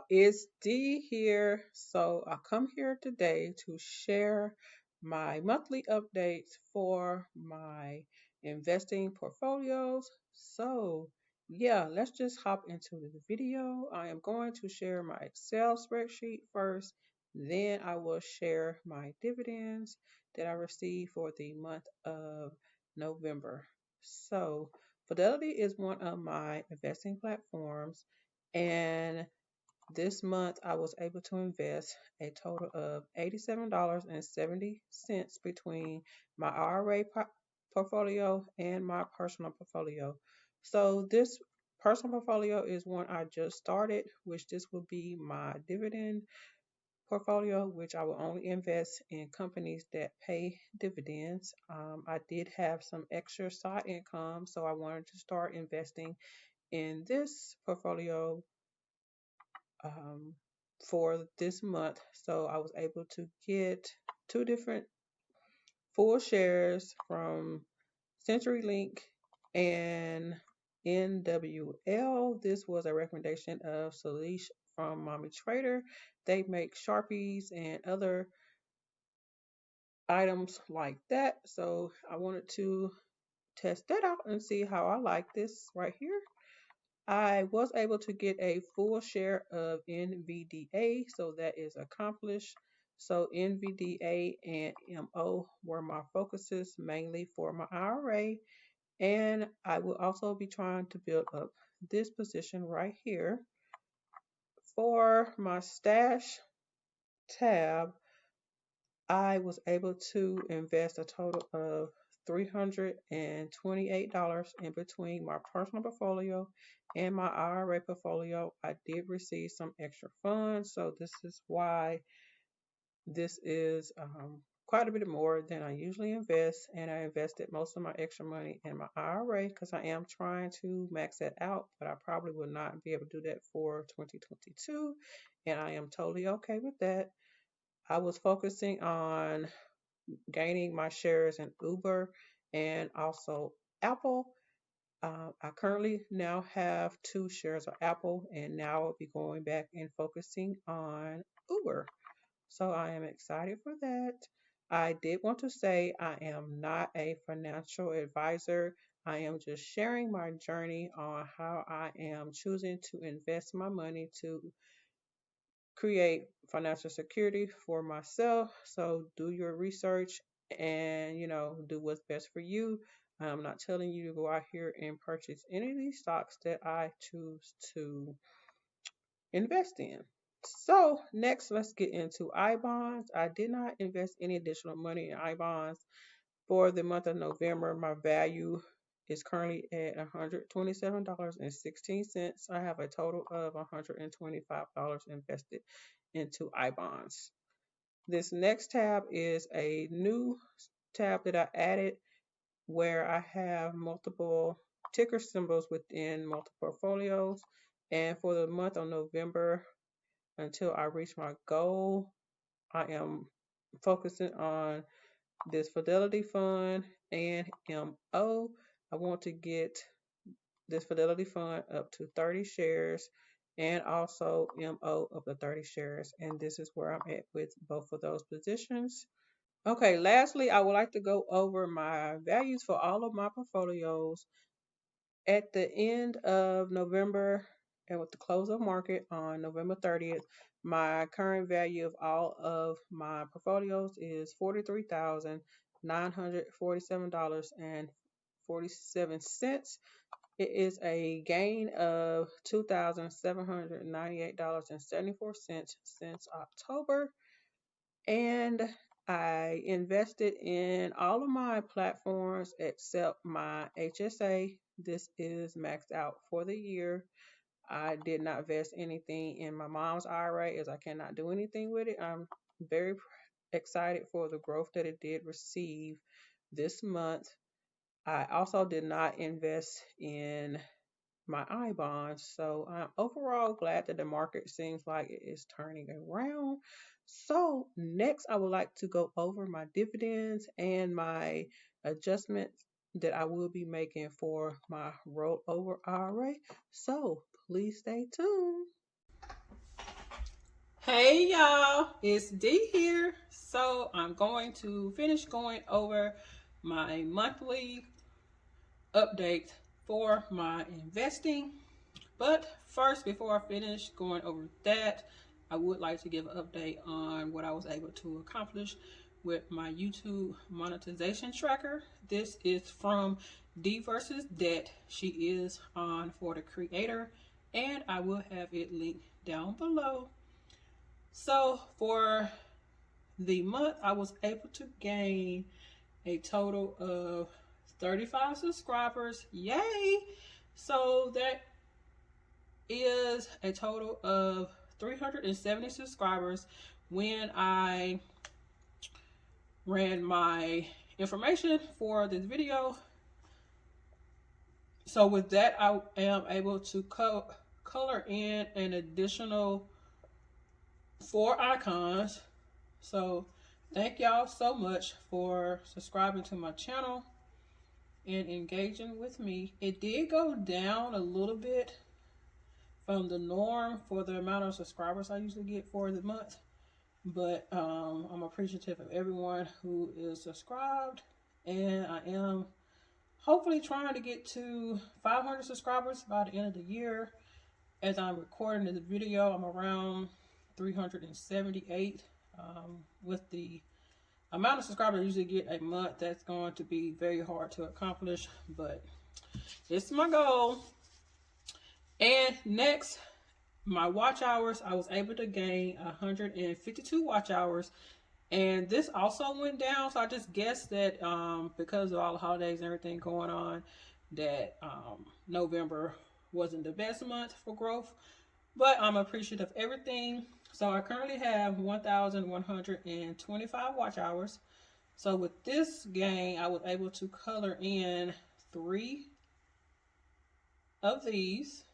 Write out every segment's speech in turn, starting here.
It's Dee here. So I come here today to share my monthly updates for my investing portfolios. So yeah, let's just hop into the video. I am going to share my Excel spreadsheet first, then I will share my dividends that I received for the month of November. So Fidelity is one of my investing platforms, and this month, I was able to invest a total of $87.70 between my IRA portfolio and my personal portfolio. So, this personal portfolio is one I just started, which this will be my dividend portfolio, which I will only invest in companies that pay dividends. I did have some extra side income, so I wanted to start investing in this portfolio um, for this month. So I was able to get two different full shares from CenturyLink and NWL. This was a recommendation of Salish from Mommy Trader. They make Sharpies and other items like that. So I wanted to test that out and see how I like this right here. I was able to get a full share of NVDA, so that is accomplished. So NVDA and MO were my focuses mainly for my IRA, and I will also be trying to build up this position right here. For my stash tab, I was able to invest a total of $328 in between my personal portfolio and my IRA portfolio. I did receive some extra funds, so this is why this is quite a bit more than I usually invest. And I invested most of my extra money in my IRA because I am trying to max that out, but I probably will not be able to do that for 2022. And I am totally okay with that. I was focusing on gaining my shares in Uber and also Apple. I currently now have two shares of Apple, and now I'll be going back and focusing on Uber. So I am excited for that. I did want to say I am not a financial advisor. I am just sharing my journey on how I am choosing to invest my money to create financial security for myself. So do your research and do what's best for you. I'm not telling you to go out here and purchase any of these stocks that I choose to invest in. So next, let's get into I bonds. I did not invest any additional money in I bonds for the month of November. My value is currently at $127.16. I have a total of $125 invested into I bonds. This next tab is a new tab that I added where I have multiple ticker symbols within multiple portfolios. And for the month of November, until I reach my goal, I am focusing on this Fidelity Fund and MO. I want to get this Fidelity Fund up to 30 shares and also MO up to 30 shares. And this is where I'm at with both of those positions. Okay, lastly, I would like to go over my values for all of my portfolios. At the end of November and with the close of market on November 30th, my current value of all of my portfolios is $43,947.47. It is a gain of $2,798.74 since October. And I invested in all of my platforms except my HSA. This is maxed out for the year. I did not invest anything in my mom's IRA as I cannot do anything with it. I'm very excited for the growth that it did receive this month. I also did not invest in my I bonds. So I'm overall glad that the market seems like it is turning around. So next, I would like to go over my dividends and my adjustments that I will be making for my rollover IRA. So please stay tuned. Hey y'all, it's D here. So I'm going to finish going over my monthly update for my investing. But first, before I finish going over that, I would like to give an update on what I was able to accomplish with my YouTube monetization tracker. This is from D versus Debt. She is on For the Creator, and I will have it linked down below. So for the month, I was able to gain a total of 35 subscribers. Yay! So that is a total of 370 subscribers when I ran my information for this video. So with that, I am able to color in an additional 4 icons. So thank y'all so much for subscribing to my channel and engaging with me. It did go down a little bit from the norm for the amount of subscribers I usually get for the month, but I'm appreciative of everyone who is subscribed, and I am hopefully trying to get to 500 subscribers by the end of the year. As I'm recording this video, I'm around 378. With the amount of subscribers I usually get a month, that's going to be very hard to accomplish, but it's my goal. And next, my watch hours. I was able to gain 152 watch hours, and this also went down. So I just guessed that because of all the holidays and everything going on, that November wasn't the best month for growth, but I'm appreciative of everything. So I currently have 1,125 watch hours. So with this gain, I was able to color in 3 of these.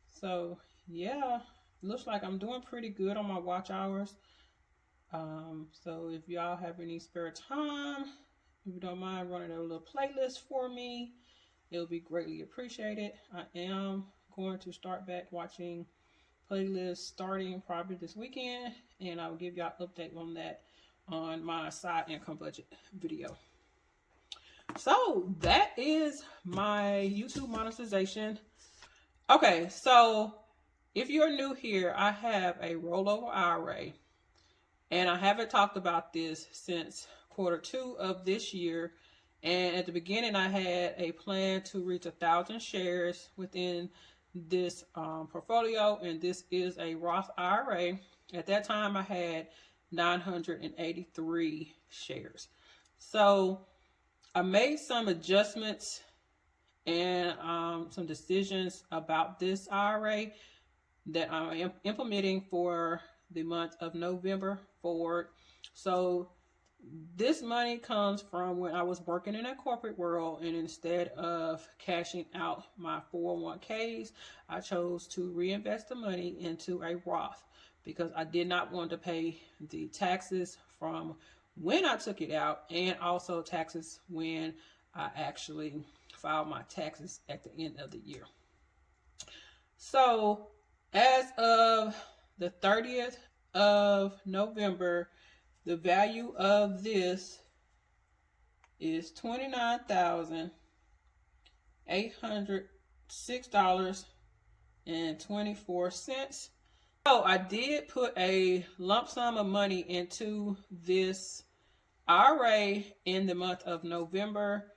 So yeah, looks like I'm doing pretty good on my watch hours. So if y'all have any spare time, if you don't mind running a little playlist for me, it'll be greatly appreciated. I am going to start back watching playlists starting probably this weekend, and I'll give y'all an update on that on my side income budget video. So that is my YouTube monetization. Okay, so if you're new here, I have a rollover IRA, and I haven't talked about this since Q2 of this year. And at the beginning, I had a plan to reach 1,000 shares within this portfolio, and this is a Roth IRA. At that time, I had 983 shares. So I made some adjustments and some decisions about this IRA that I am implementing for the month of November forward. So this money comes from when I was working in a corporate world, and instead of cashing out my 401ks, I chose to reinvest the money into a Roth because I did not want to pay the taxes from when I took it out, and also taxes when I actually filed my taxes at the end of the year. So as of the 30th of November, the value of this is $29,806.24. So I did put a lump sum of money into this IRA in the month of November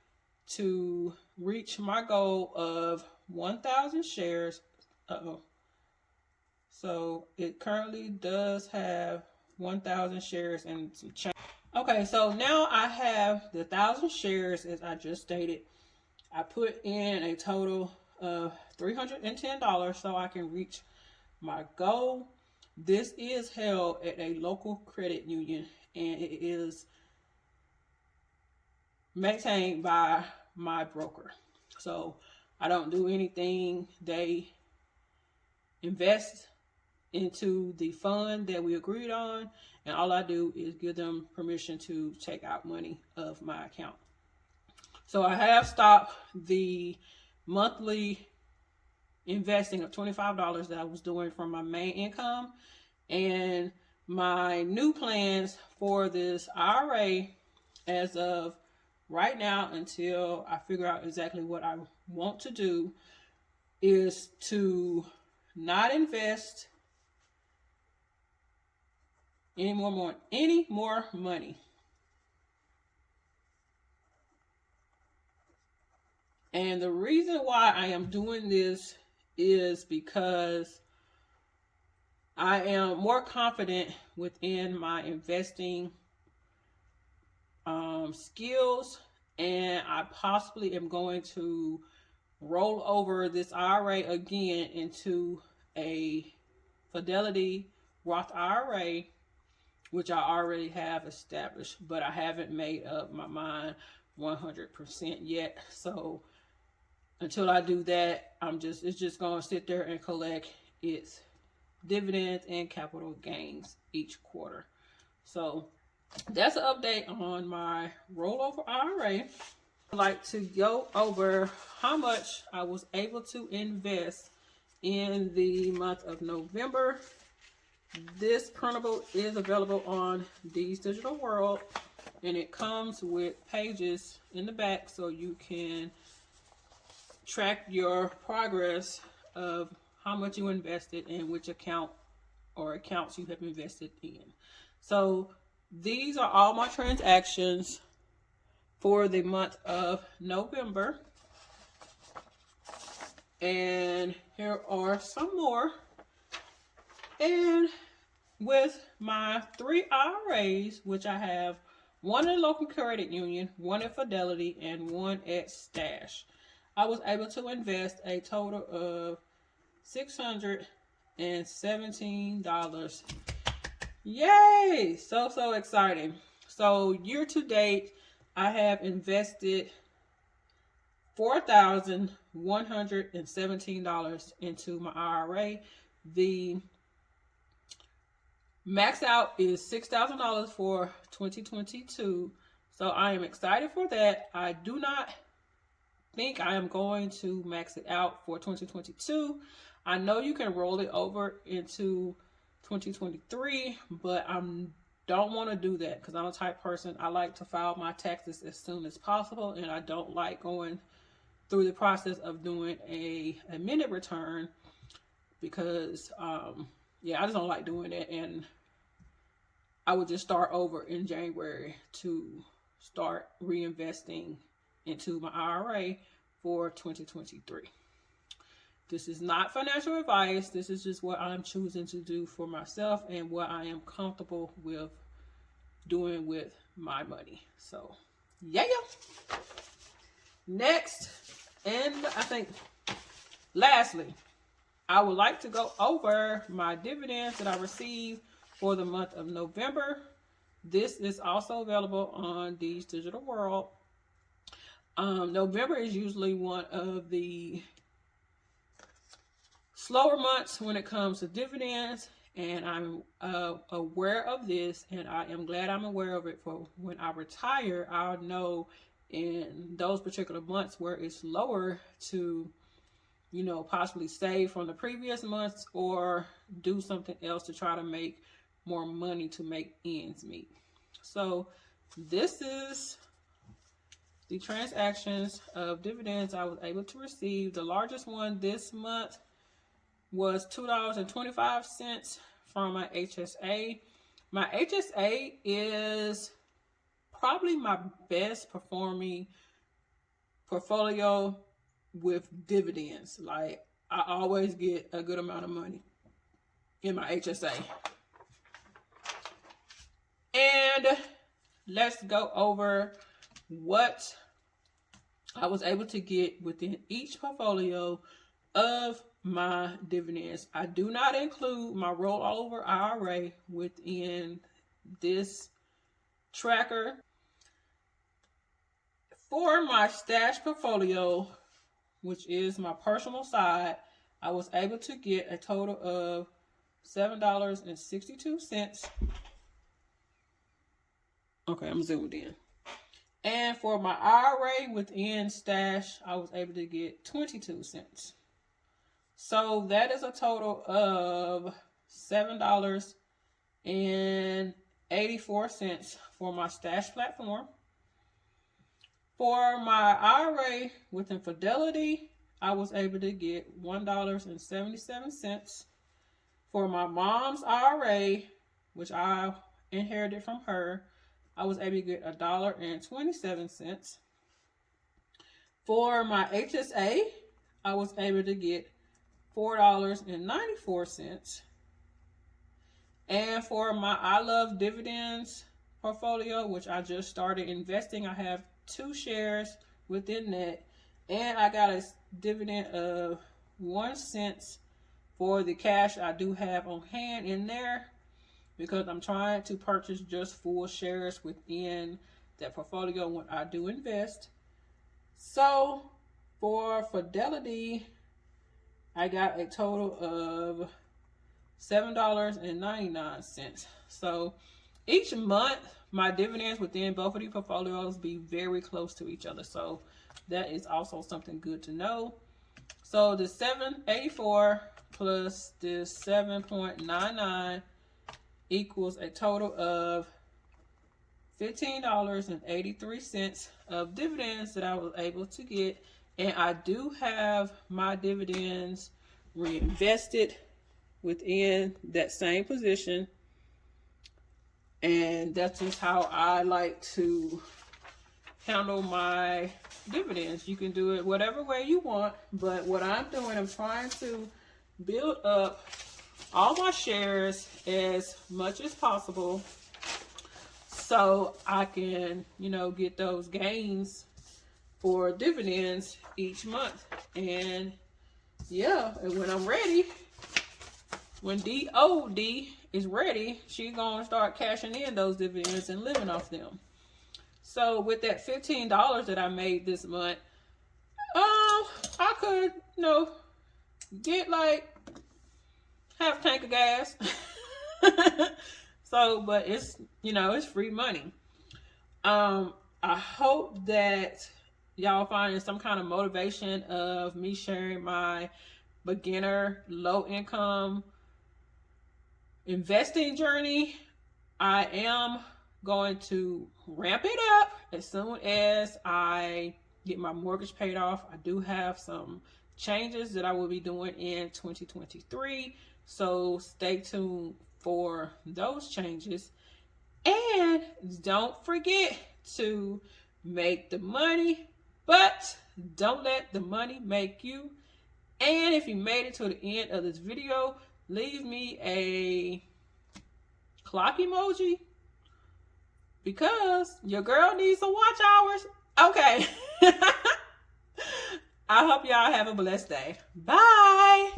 to reach my goal of 1,000 shares. So it currently does have 1,000 shares and some change. Okay, so now I have the 1,000 shares, as I just stated. I put in a total of $310 so I can reach my goal. This is held at a local credit union, and it is maintained by my broker. So I don't do anything. They invest into the fund that we agreed on, and all I do is give them permission to take out money of my account. So I have stopped the monthly investing of $25 that I was doing from my main income. And my new plans for this IRA as of right now, until I figure out exactly what I want to do, is to not invest any more money. And the reason why I am doing this is because I am more confident within my investing skills, and I possibly am going to roll over this IRA again into a Fidelity Roth IRA, which I already have established, but I haven't made up my mind 100% yet. So until I do that, it's just going to sit there and collect its dividends and capital gains each quarter. So that's an update on my rollover IRA. I'd like to go over how much I was able to invest in the month of November. This printable is available on D's Digital World, and it comes with pages in the back so you can track your progress of how much you invested and which account or accounts you have invested in. So these are all my transactions for the month of November. And here are some more. And with my 3 IRAs, which I have one in local credit union, one at Fidelity, and one at Stash, I was able to invest a total of $617. Yay! So exciting. So year to date, I have invested $4,117 into my IRA. The max out is $6,000 for 2022. So I am excited for that. I do not think I am going to max it out for 2022. I know you can roll it over into 2023, but I don't want to do that because I'm a type person. I like to file my taxes as soon as possible, and I don't like going through the process of doing a minute return because I just don't like doing it. And I would just start over in January to start reinvesting into my IRA for 2023. This is not financial advice. This is just what I'm choosing to do for myself and what I am comfortable with doing with my money. So, yeah. Next, and I think lastly, I would like to go over my dividends that I received for the month of November. This is also available on D's Digital World. November is usually one of the slower months when it comes to dividends, and I'm aware of this, and I am glad I'm aware of it. For when I retire, I'll know in those particular months where it's lower to, possibly save from the previous months or do something else to try to make more money to make ends meet. So this is the transactions of dividends I was able to receive. The largest one this month was $2.25 from my HSA. My HSA is probably my best performing portfolio with dividends. Like, I always get a good amount of money in my HSA. And let's go over what I was able to get within each portfolio of my dividends. I do not include my rollover IRA within this tracker. For my stash portfolio, which is my personal side, I was able to get a total of $7.62. Okay, I'm zoomed in. And for my IRA within stash, I was able to get 22 cents. So that is a total of $7.84 for my stash platform. For my IRA within Fidelity, I was able to get $1.77. For my mom's IRA, which I inherited from her, I was able to get $1.27. For my HSA, I was able to get $4.94. And for my I Love Dividends portfolio, which I just started investing, I have 2 shares within that, and I got a dividend of 1 cent for the cash I do have on hand in there, because I'm trying to purchase just full shares within that portfolio when I do invest. So for Fidelity, I got a total of $7.99. So each month, my dividends within both of these portfolios be very close to each other. So that is also something good to know. So the 784 plus the 7.99 equals a total of $15.83 of dividends that I was able to get. And I do have my dividends reinvested within that same position. And that's just how I like to handle my dividends. You can do it whatever way you want, but what I'm doing, I'm trying to build up all my shares as much as possible so I can, get those gains for dividends each month. And yeah, and when I'm ready, when DOD is ready, she's gonna start cashing in those dividends and living off them. So with that $15 that I made this month, I could, get like half a tank of gas. So, but it's, it's free money. I hope that y'all find some kind of motivation of me sharing my beginner, low income investing journey. I am going to ramp it up as soon as I get my mortgage paid off. I do have some changes that I will be doing in 2023. So stay tuned for those changes. And don't forget to make the money, but don't let the money make you. And if you made it to the end of this video, leave me a clock emoji, because your girl needs some watch hours. Okay. I hope y'all have a blessed day. Bye.